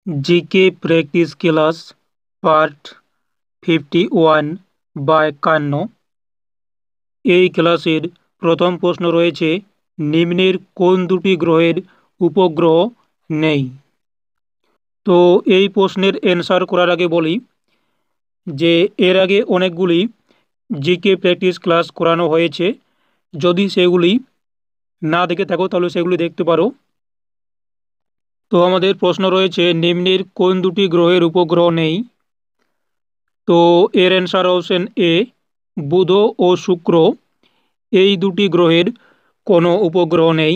GK practice class part 51 by কান্নো। এই ক্লাসের প্রথম প্রশ্ন রয়েছে, নিম্নের কোন দুটি গ্রহের উপগ্রহ নেই? তো এই প্রশ্নের অ্যান্সার করার আগে বলি যে এর আগে অনেকগুলি জিকে প্র্যাকটিস ক্লাস করানো হয়েছে। যদি সেগুলি না দেখে থাকো তাহলে সেগুলি দেখতে পারো। তো আমাদের প্রশ্ন রয়েছে, নিম্নের কোন দুটি গ্রহের উপগ্রহ নেই? তো এর অ্যান্সার অপশন এ, বুধ ও শুক্র। এই দুটি গ্রহের কোনো উপগ্রহ নেই।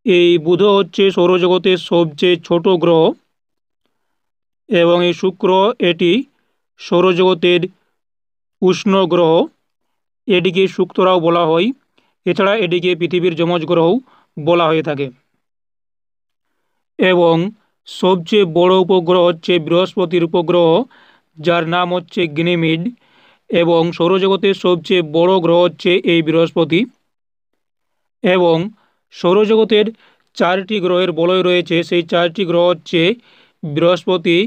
এই বুধ হচ্ছে সৌরজগতের সবচেয়ে ছোট গ্রহ এবং এই শুক্র এটি সৌরজগতের উষ্ণ গ্রহ। এটিকে শুক্ররাও বলা হয়। এছাড়া এটিকে পৃথিবীর যমজ গ্রহও বলা হয়ে থাকে। এবং সবচেয়ে বড় উপগ্রহ হচ্ছে বৃহস্পতির উপগ্রহ, যার নাম হচ্ছে গনিমিড। এবং সৌরজগতের সবচেয়ে বড় গ্রহ হচ্ছে এই বৃহস্পতি। এবং সৌরজগতের 4টি গ্রহের বলয় রয়েছে। সেই 4টি গ্রহ হচ্ছে বৃহস্পতি,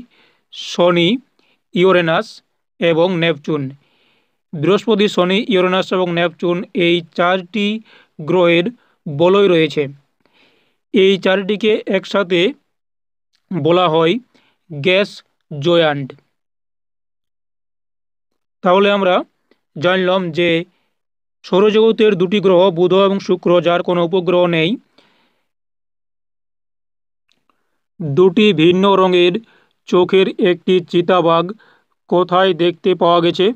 শনি, ইউরেনাস এবং নেপচুন। বৃহস্পতি, শনি, ইউরেনাস এবং নেপচুন এই 4টি গ্রহের বলয় রয়েছে। এই 4টিকে একসাথে বলা হয় গ্যাস জয়ান্ট। তাহলে আমরা জানলাম যে সৌরজগতের দুটি গ্রহ বুধ এবং শুক্র, যার কোনো উপগ্রহ নেই। দুটি ভিন্ন রঙের চোখের একটি চিতাবাঘ কোথায় দেখতে পাওয়া গেছে?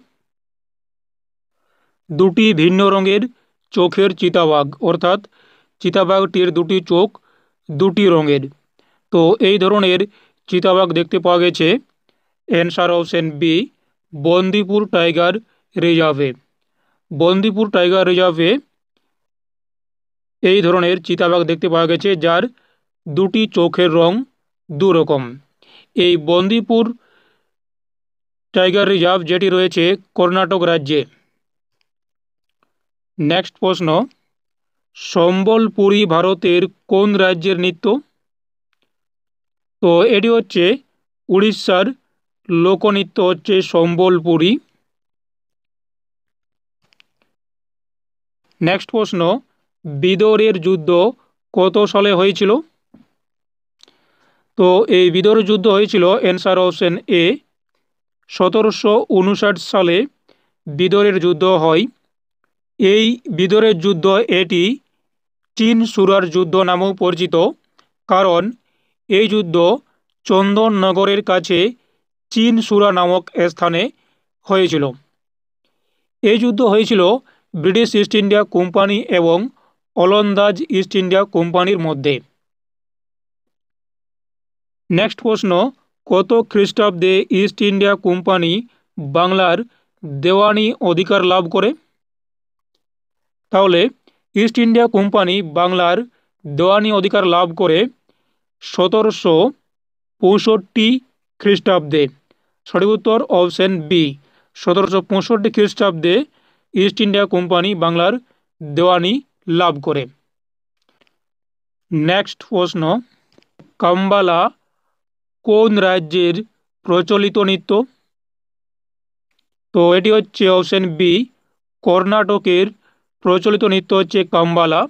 দুটি ভিন্ন রঙের চোখের চিতাবাঘ, অর্থাৎ চিতাবাঘটির দুটি চোখ দুটি রঙের। তো এই ধরনের চিতাবাঘ দেখতে পাওয়া গেছে answer option B, Bandipur tiger রিজার্ভে। বন্দিপুর টাইগার রিজার্ভে এই ধরনের চিতাবাঘ দেখতে পাওয়া গেছে, যার দুটি চোখের রং দুরকম। এই বন্দিপুর টাইগার রিজার্ভ যেটি রয়েছে কর্ণাটক রাজ্যে। নেক্সট প্রশ্ন, সম্বলপুরী ভারতের কোন রাজ্যের নৃত্য? তো এটি হচ্ছে উড়িষ্যার লোকনৃত্য, হচ্ছে সম্বলপুরী। নেক্সট প্রশ্ন, বিদরের যুদ্ধ কত সালে হয়েছিল? তো এই বিদর যুদ্ধ হয়েছিল অ্যান্সার অপশন এ, 1759 সালে বিদরের যুদ্ধ হয়। এই বিদরের যুদ্ধ এটি চীন সুরার যুদ্ধ নামেও পরিচিত, কারণ এই যুদ্ধ চন্দননগরের কাছে চীন সুরা নামক স্থানে হয়েছিল। এই যুদ্ধ হয়েছিল ব্রিটিশ ইস্ট ইন্ডিয়া কোম্পানি এবং ওলন্দাজ ইস্ট ইন্ডিয়া কোম্পানির মধ্যে। নেক্সট প্রশ্ন, কত খ্রিস্টাব্দে ইস্ট ইন্ডিয়া কোম্পানি বাংলার দেওয়ানি অধিকার লাভ করে? তাহলে ইস্ট ইন্ডিয়া কোম্পানি বাংলার দেওয়ানি অধিকার লাভ করে 1765 খ্রিস্টাব্দে। সঠিক উত্তর অপশন বি, 1765 খ্রিস্টাব্দে ইস্ট ইন্ডিয়া কোম্পানি বাংলার দেওয়ানি লাভ করে। নেক্সট প্রশ্ন, কাম্বালা কোন রাজ্যের প্রচলিত নৃত্য? তো এটি হচ্ছে অপশন বি, কর্ণাটকের প্রচলিত নৃত্য হচ্ছে কাম্বালা।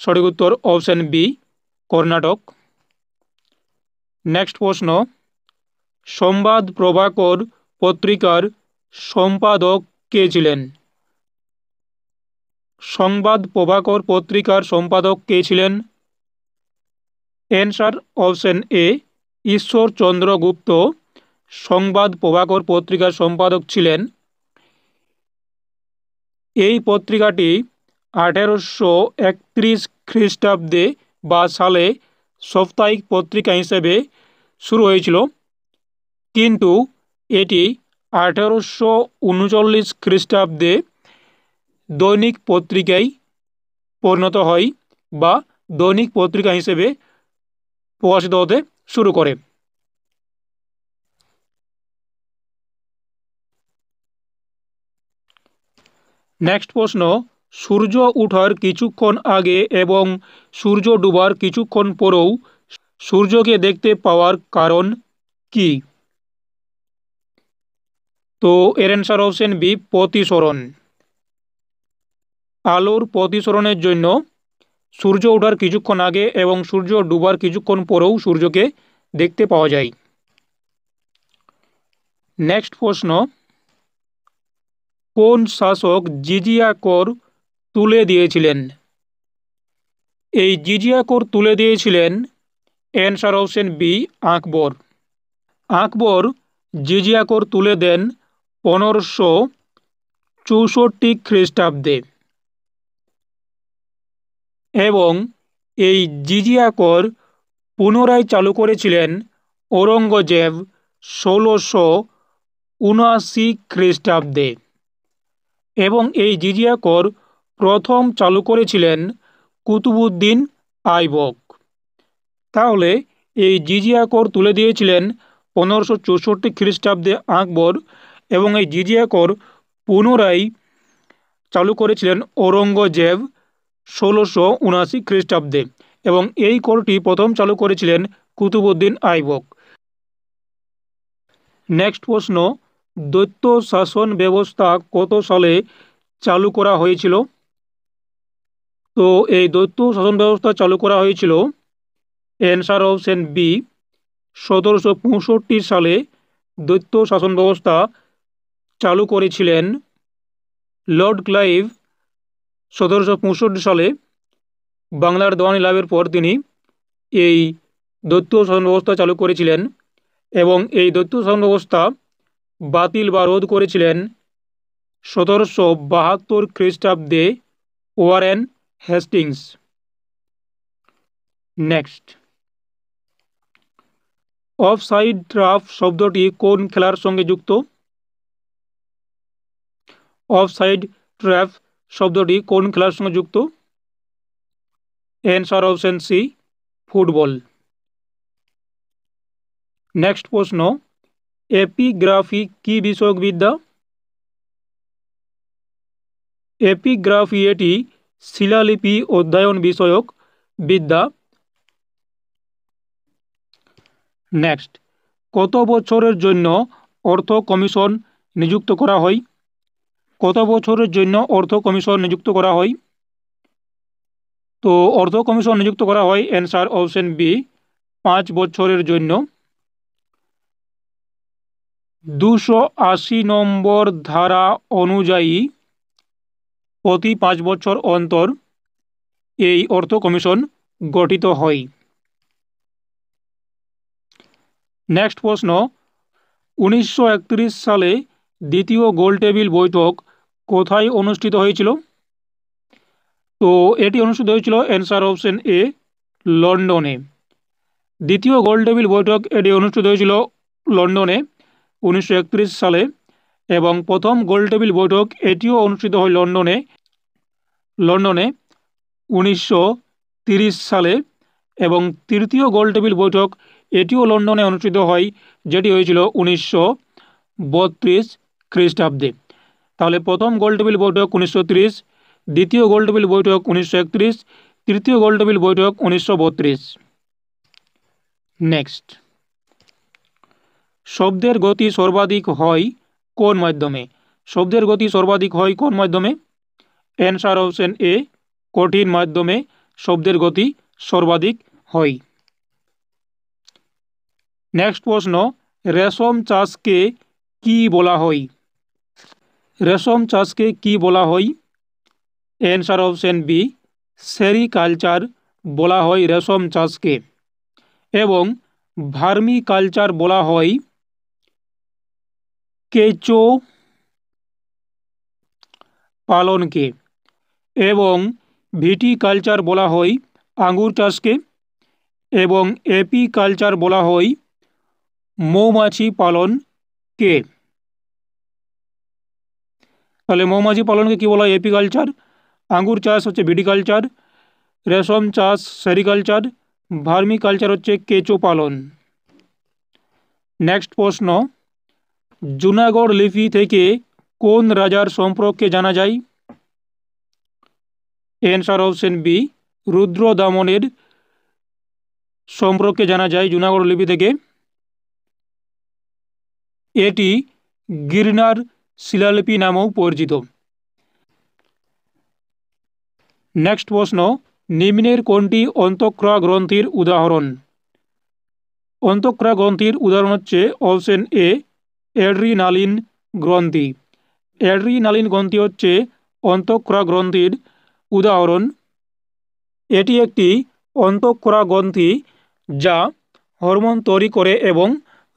সঠিক উত্তর অপশন বি, কর্ণাটক। নেক্সট প্রশ্ন, সংবাদ প্রভাকর পত্রিকার সম্পাদক কে ছিলেন? সংবাদ প্রভাকর পত্রিকার সম্পাদক কে ছিলেন? অ্যান্সার অপশন এ, ঈশ্বরচন্দ্র গুপ্ত সংবাদ প্রভাকর পত্রিকার সম্পাদক ছিলেন। এই পত্রিকাটি 1831 খ্রিস্টাব্দে বা সালে সাপ্তাহিক পত্রিকা হিসেবে শুরু হয়েছিল, কিন্তু এটি 1839 খ্রিস্টাব্দে দৈনিক পত্রিকায় পরিণত হয় বা দৈনিক পত্রিকা হিসেবে প্রকাশিত হতে শুরু করে। নেক্সট প্রশ্ন, সূর্য ওঠার কিছুক্ষণ আগে এবং সূর্য ডুবার কিছুক্ষণ পরেও সূর্যকে দেখতে পাওয়ার কারণ কি? তো এর অ্যান্সার অপশন বি, প্রতিসরণ। আলোর প্রতিসরণের জন্য সূর্য ওঠার কিছুক্ষণ আগে এবং সূর্য ডুবার কিছুক্ষণ পরেও সূর্যকে দেখতে পাওয়া যায়। নেক্সট প্রশ্ন, কোন শাসক জিজিয়া কর তুলে দিয়েছিলেন? এই জিজিয়া কর তুলে দিয়েছিলেন, অ্যান্সার অপশন বি, আকবর। আকবর জিজিয়া কর তুলে দেন 1564 খ্রিস্টাব্দে এবং এই জিজিয়া কর পুনরায় চালু করেছিলেন ঔরঙ্গজেব 1679 খ্রিস্টাব্দে এবং এই জিজিয়া কর প্রথম চালু করেছিলেন কুতুবউদ্দিন আইবক। তাহলে এই জিজিয়া কর তুলে দিয়েছিলেন 1564 খ্রিস্টাব্দে আকবর এবং এই জিজিয়া কর পুনরায় চালু করেছিলেন ঔরঙ্গজেব 1679 খ্রিস্টাব্দে এবং এই করটি প্রথম চালু করেছিলেন কুতুবউদ্দিন আইবক। নেক্সট প্রশ্ন, দ্বৈত শাসন ব্যবস্থা কত সালে চালু করা হয়েছিল? তো এই দ্বৈত শাসন ব্যবস্থা চালু করা হয়েছিল, অ্যান্সার অপশন বি, 1765 সালে দ্বৈত শাসন ব্যবস্থা চালু করেছিলেন লর্ড ক্লাইভ। 1765 সালে বাংলার দেওয়ানি লাভের পর তিনি এই দ্বৈত শাসন ব্যবস্থা চালু করেছিলেন এবং এই দ্বৈত শাসন ব্যবস্থা বাতিল বা রোধ করেছিলেন 1772 খ্রিস্টাব্দে Warren Hastings. Next, of side trough শব্দটি কোন খেলার সঙ্গে যুক্ত? অফ সাইড ট্র্যাপ শব্দটি কোন খেলার সঙ্গে যুক্ত? Answer option C, football. Next প্রশ্ন, এপিগ্রাফি কি বিষয়ক বিদ্যা? এপিগ্রাফি এটি শিলালিপি অধ্যয়ন বিষয়ক বিদ্যা। নেক্সট, কত বছরের জন্য অর্থ কমিশন নিযুক্ত করা হয়? কত বছরের জন্য অর্থ কমিশন নিযুক্ত করা হয়? তো অর্থ কমিশন নিযুক্ত করা হয়, অ্যান্সার অপশন বি, 5 বছরের জন্য। 280 নম্বর ধারা অনুযায়ী প্রতি 5 বছর অন্তর এই অর্থ কমিশন গঠিত হয়। নেক্সট প্রশ্ন, 1931 সালে দ্বিতীয় গোলটেবিল বৈঠক কোথায় অনুষ্ঠিত হয়েছিল? তো এটি অনুষ্ঠিত হয়েছিল, অ্যান্সার অপশন এ, লন্ডনে। দ্বিতীয় গোলটেবিল বৈঠক এটি অনুষ্ঠিত হয়েছিল লন্ডনে 1931 সালে এবং প্রথম গোলটেবিল বৈঠক এটিও অনুষ্ঠিত হয় লন্ডনে 1930 সালে এবং তৃতীয় গোলটেবিল বৈঠক এটিও লন্ডনে অনুষ্ঠিত হয়, যেটি হয়েছিল 1932 খ্রিস্টাব্দে। তাহলে প্রথম গোলটেবিল বৈঠক 1930, দ্বিতীয় গোলটেবিল বৈঠক 1931, তৃতীয় গোলটেবিল বৈঠক 1932। নেক্সট, শব্দের গতি সর্বাধিক হয় কোন মাধ্যমে? শব্দের গতি সর্বাধিক হয় কোন মাধ্যমে? অ্যান্সার অপশন এ, কঠিন মাধ্যমে শব্দের গতি সর্বাধিক হয়। নেক্সট প্রশ্ন, রেশম চাষকে কি বলা হয়? রেশম চাষকে কি বলা হয়? অ্যান্সার অপশন বি, সেরিকালচার বলা হয় রেশম চাষকে এবং ভার্মি কালচার বলা হয় কেঁচো পালনকে এবং ভিটিকালচার বলা হয় আঙ্গুর চাষকে এবং এপিকালচার বলা হয় মৌমাছি পালনকে। তাহলে মৌমাছি পালনকে কি বলা হয়? এপিকালচার। আঙ্গুর চাষ হচ্ছে ভিটিকালচার, রেশম চাষ সেরিকালচার, ভার্মি কালচার হচ্ছে কেঁচো পালন। নেক্সট প্রশ্ন, জুনাগড় লিপি থেকে কোন রাজার সম্পর্কে জানা যায়? অ্যান্সার অপশন বি, রুদ্রদামনের সম্পর্কে জানা যায় জুনাগড় লিপি থেকে। এটি গিরনার শিলালিপি নামেও পরিচিত। নেক্সট প্রশ্ন, নিম্নের কোনটি অন্তঃক্রিয়া গ্রন্থির উদাহরণ? অন্তঃক্রিয়া গ্রন্থির উদাহরণ হচ্ছে অপশন এ অ্যাড্রিনালিন গ্রন্থি। অ্যাড্রিনালিন গ্রন্থি হচ্ছে অন্তঃক্রিয়া গ্রন্থির উদাহরণ। এটি একটি অন্তঃক্রিয়া গ্রন্থি যা হরমোন তৈরি করে এবং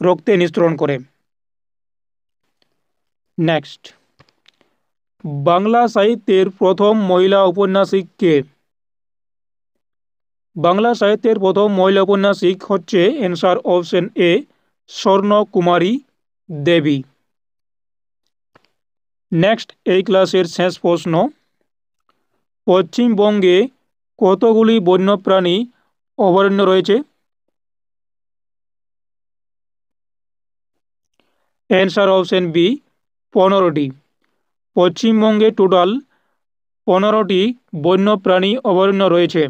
রক্তে নিঃসরণ করে। নেক্সট, বাংলা সাহিত্যের প্রথম মহিলা ঔপন্যাসিক কে? বাংলা সাহিত্যের প্রথম মহিলা ঔপন্যাসিক হচ্ছে answer option A Swarnakumari Devi. Next এই ক্লাসের শেষ প্রশ্ন, পশ্চিমবঙ্গে কতগুলি বন্যপ্রাণী অভয়ারণ্য রয়েছে? অ্যান্সার অপশন বি 15টি। পশ্চিমবঙ্গে টোটাল 15টি বন্যপ্রাণী অভয়ারণ্য রয়েছে।